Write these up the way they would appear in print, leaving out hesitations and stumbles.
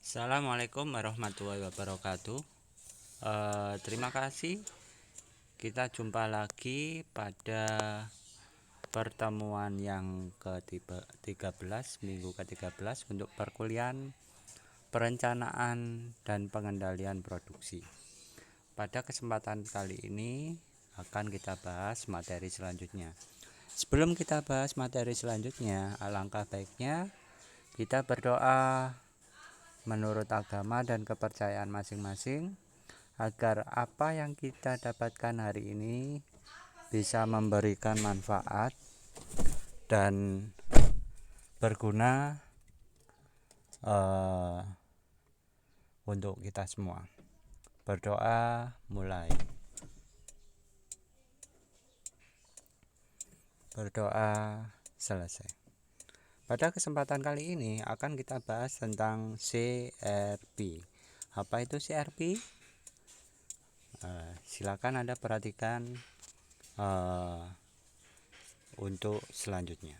Assalamualaikum warahmatullahi wabarakatuh. Terima kasih. Kita jumpa lagi pada pertemuan yang ke-13, minggu ke-13 untuk perkuliahan perencanaan dan pengendalian produksi. Pada kesempatan kali ini akan kita bahas materi selanjutnya. Sebelum kita bahas materi selanjutnya, alangkah baiknya kita berdoa menurut agama dan kepercayaan masing-masing agar apa yang kita dapatkan hari ini bisa memberikan manfaat dan berguna untuk kita semua. Berdoa mulai. Berdoa selesai. Pada kesempatan kali ini akan kita bahas tentang CRP. Apa itu CRP? Silakan Anda perhatikan untuk selanjutnya.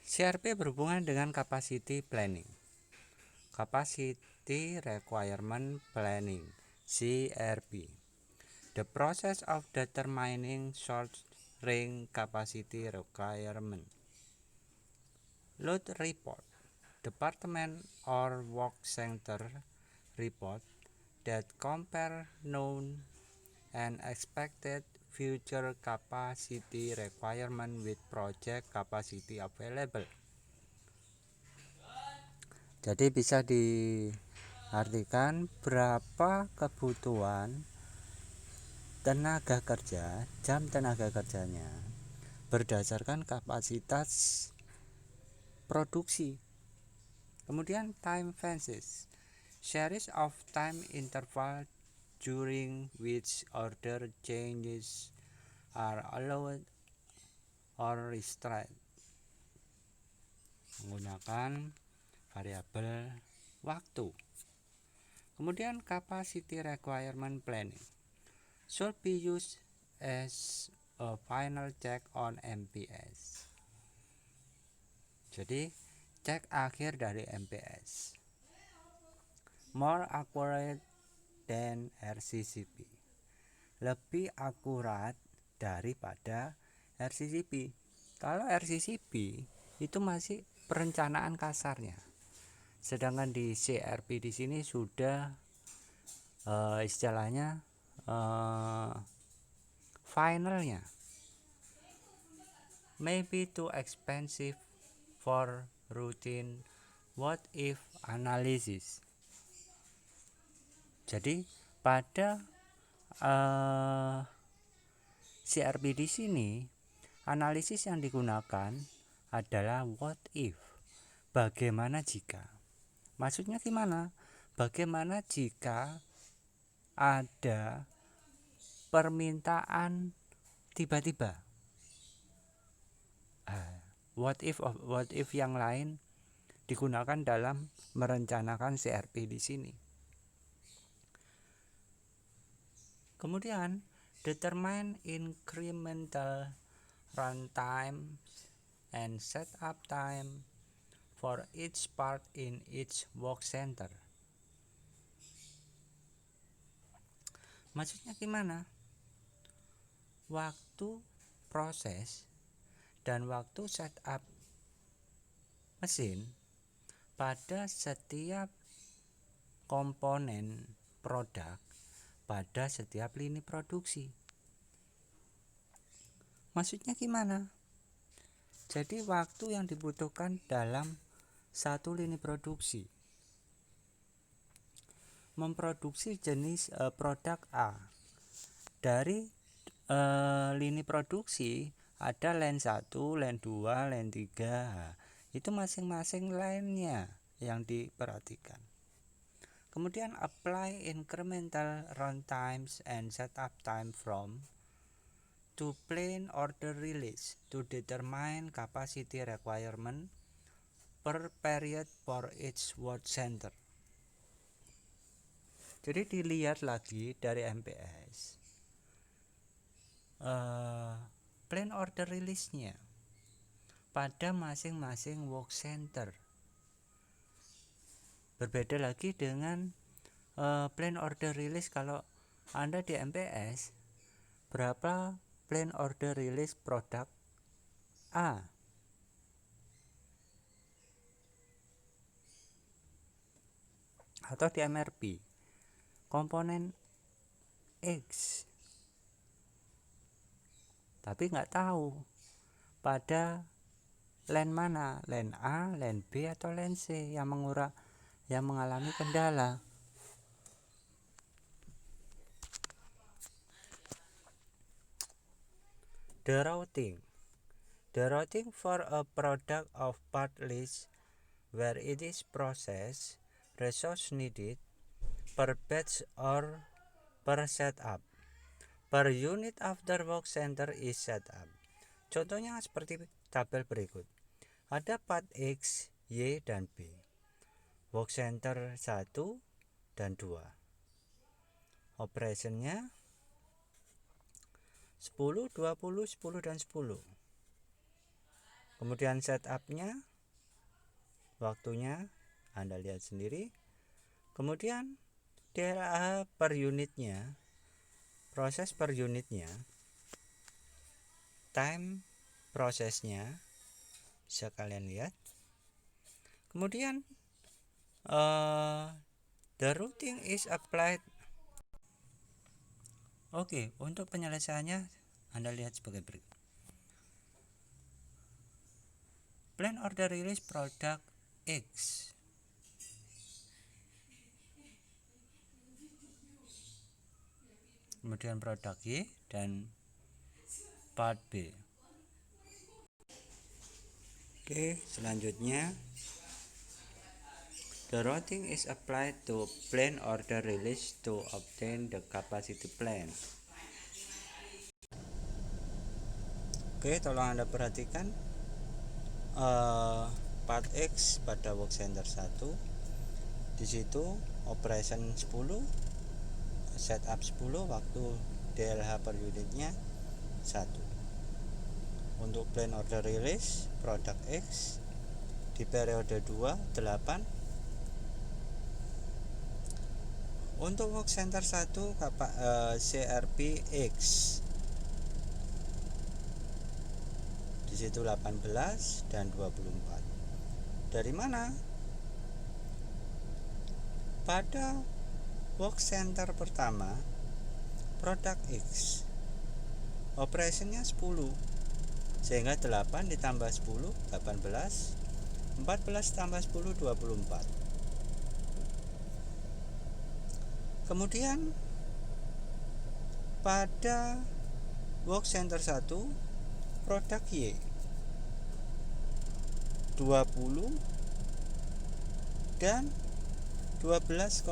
CRP berhubungan dengan capacity planning. Capacity Requirement Planning, CRP. The process of determining short-range capacity requirement. Load report, department or work center report that compare known and expected future capacity requirement with project capacity available. Jadi bisa diartikan berapa kebutuhan tenaga kerja, jam tenaga kerjanya berdasarkan kapasitas produksi. Kemudian time phases, series of time interval during which order changes are allowed or restrained, menggunakan variabel waktu. Kemudian capacity requirement planning should be used as a final check on MPS. Jadi cek akhir dari MPS. More accurate than RCCP. Lebih akurat daripada RCCP. Kalau RCCP itu masih perencanaan kasarnya. Sedangkan di CRP di sini sudah istilahnya finalnya. Maybe too expensive for routine what if analysis. Jadi pada CRP di sini analisis yang digunakan adalah what if. Bagaimana jika? Maksudnya gimana? Bagaimana jika ada permintaan tiba-tiba? What if yang lain digunakan dalam merencanakan CRP di sini. Kemudian determine incremental runtime and setup time for each part in each work center. Maksudnya gimana? Waktu proses dan waktu setup mesin pada setiap komponen produk pada setiap lini produksi. Maksudnya gimana? Jadi waktu yang dibutuhkan dalam satu lini produksi memproduksi jenis produk A. Dari lini produksi ada line 1, line 2, line 3. Itu masing-masing line-nya yang diperhatikan. Kemudian apply incremental runtimes and setup time from to plan order release to determine capacity requirement per period for each work center. Jadi dilihat lagi dari MPS plan order release-nya pada masing-masing work center. Berbeda lagi dengan plan order release. Kalau Anda di MPS, berapa plan order release produk A? Atau di MRP, komponen X, tapi nggak tahu pada line mana, line A, line B, atau line C yang mengalami kendala. The routing for a product of part list where it is processed, resource needed per batch or per setup, per unit after work center is set up. Contohnya seperti tabel berikut. Ada part X, Y, dan B. Work center 1 dan 2. Operationnya 10, 20, 10, dan 10. Kemudian setupnya, waktunya Anda lihat sendiri. Kemudian DLA per unitnya, proses per unitnya, time prosesnya bisa kalian lihat. Kemudian the routing is applied. Oke, untuk penyelesaiannya Anda lihat sebagai berikut. Plan order release produk X. Kemudian produk Y dan part B. Oke, selanjutnya the routing is applied to plan order release to obtain the capacity plan. Oke, tolong Anda perhatikan part X pada work center 1. Di situ operation 10, setup 10, waktu DLH per unitnya 1. Untuk plan order release produk X di periode 2 8. Untuk work center 1 CRP X di situ 18 dan 24. Dari mana? Pada work center pertama produk X operationnya 10, sehingga 8 ditambah 10 18, 14 tambah 10 24. Kemudian pada work center 1 produk Y 20 dan 12,5.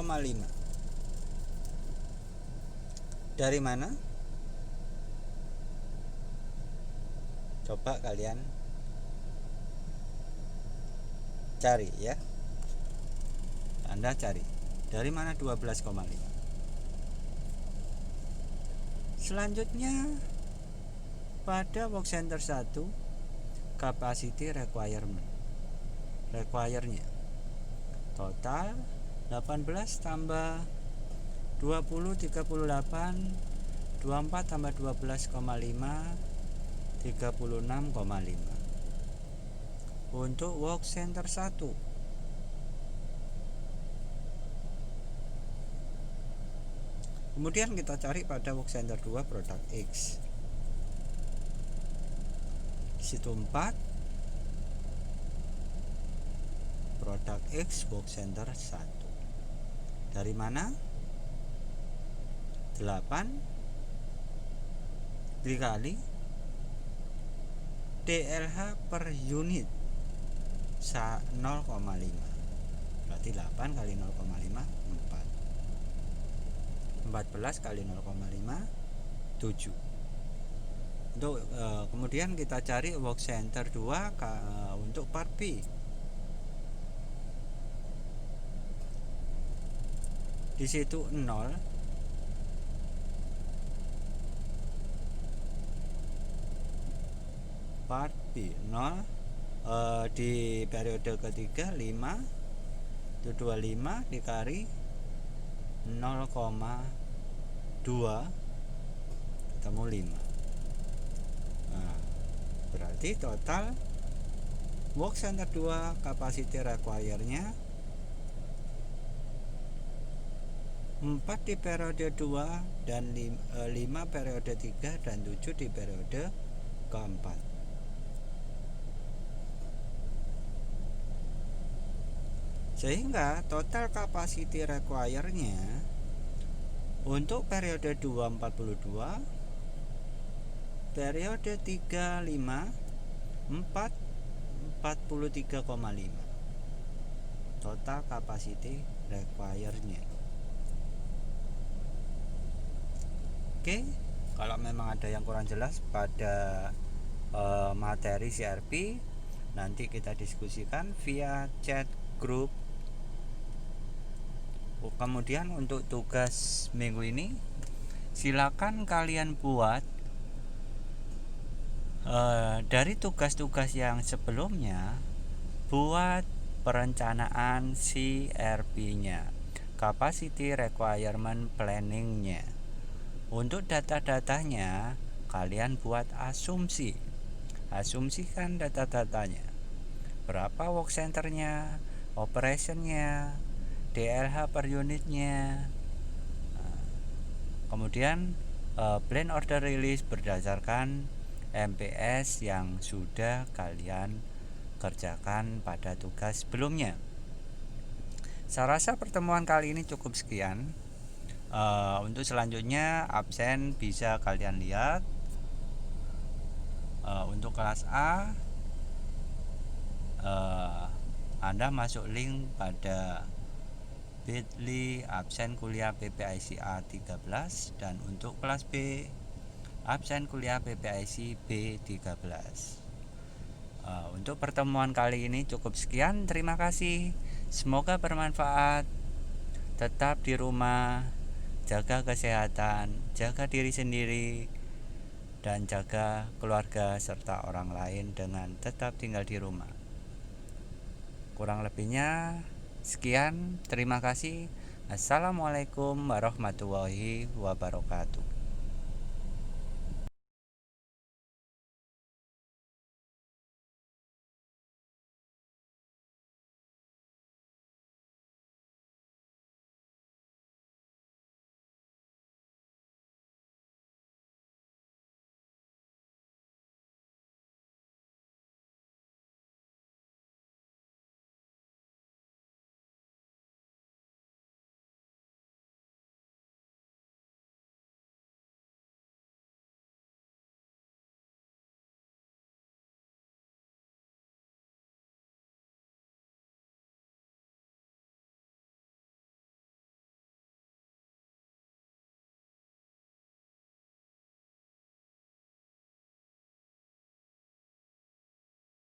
Dari mana? Coba kalian cari ya. Anda cari. Dari mana 12,5? Selanjutnya pada work center 1 capacity require-nya total 18 tambah 20 38, 24 tambah 12,5 36,5 untuk work center 1. Kemudian kita cari pada work center 2 produk X. Di situ 4, produk X work center 1. Dari mana? 8 dikali DLH per unit 0,5. Berarti 8 kali 0,5 4. 14 kali 0,5 7. Untuk kemudian kita cari work center 2 untuk part B. Di situ 0, part B 0, di periode ketiga 5, itu 25 dikali 0,2 ketemu 5. Nah, berarti total work center 2 capacity require-nya 4 di periode 2 dan 5 periode 3 dan 7 di periode keempat. Sehingga total capacity require-nya untuk periode 2 42, periode 3 5, 4 43,5 total capacity require-nya. Oke, kalau memang ada yang kurang jelas pada materi CRP, nanti kita diskusikan via chat grup. Kemudian untuk tugas minggu ini, silakan kalian buat dari tugas-tugas yang sebelumnya, buat perencanaan CRP-nya, Capacity Requirement Planning-nya. Untuk data-datanya, kalian buat asumsi. Asumsikan data-datanya. Berapa work center-nya, operation-nya, DLH per unitnya. Kemudian plan order release berdasarkan MPS yang sudah kalian kerjakan pada tugas sebelumnya. Saya rasa pertemuan kali ini cukup sekian. Untuk selanjutnya absen bisa kalian lihat. Untuk kelas A, Anda masuk link pada bit.ly absen kuliah PPIC A13, dan untuk kelas B absen kuliah PPIC B13. Untuk pertemuan kali ini cukup sekian. Terima kasih. Semoga bermanfaat. Tetap di rumah, jaga kesehatan, jaga diri sendiri, dan jaga keluarga serta orang lain dengan tetap tinggal di rumah. Kurang lebihnya sekian. Terima kasih. Assalamualaikum warahmatullahi wabarakatuh.